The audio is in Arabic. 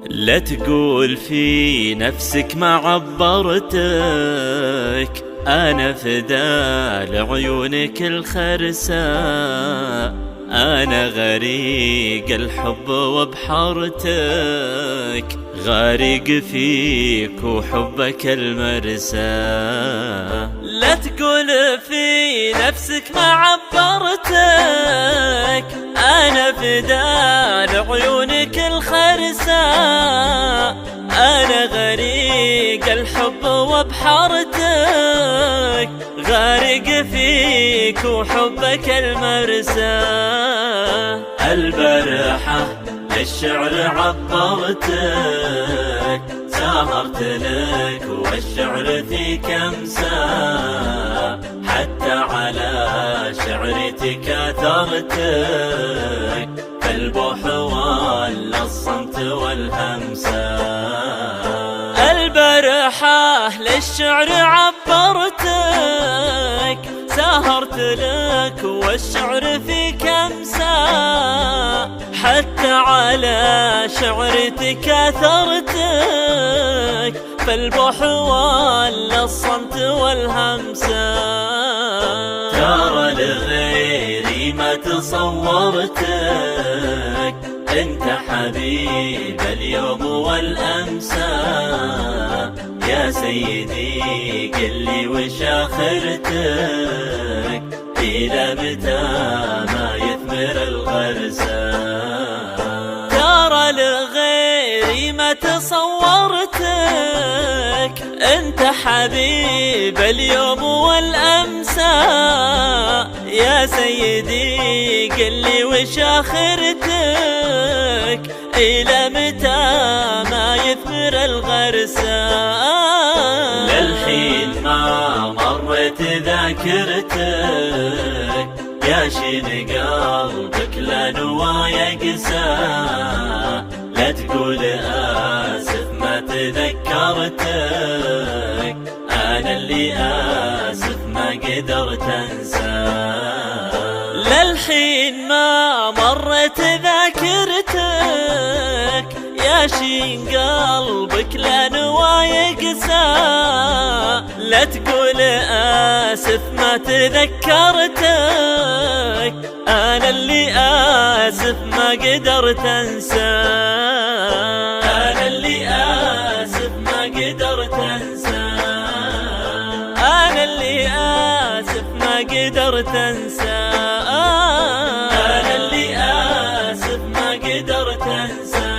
لا تقول في نفسك ما عبرتك، أنا فدا لعيونك الخرساء. أنا غريق الحب وبحرتك، غارق فيك وحبك المرسى. لا تقول في نفسك ما عبرتك، أنا فدا لعيونك الخرساء. أنا غريق الحب وبحرتك، غارق فيك وحبك المرسى. البرحة للشعر عبرتك، سهرت لك والشعر فيك أمسى. حتى على شعرتك أثرتك، فالبوح ولا الصمت والهمسة. البرحة للشعر عبرتك، سهرت لك والشعر فيك أمسى. حتى على شعرتك أثرتك، فالبوح ولا الصمت والهمسة. ترى لغيري ما تصورتك، انت حبيب اليوم والأمسى. يا سيدي قل لي وش آخرتك، إلى متى ما يثمر الغرسى. ترى لغيري ما تصورتك، انت حبيب اليوم والأمسى. يا سيدي قل لي وش آخرتك، إلى متى ما يثمر الغرسى. للحين ما مرت ذاكرتك، يا شين قلبك لا نوى يقسى. لا تقول آسف ما تذكرتك، أنا اللي آسف ما قدرت أنسى. للحين ما مرت ذاكرتك، يا شين قلبك لا نوى يقسى. لا تقول آسف ما تذكرتك، أنا اللي آسف ما قدرت أنسى. أنا اللي آسف ما قدرت أنسى. أنا اللي آسف ما قدرت أنسى. أنا اللي آسف ما قدرت أنسى.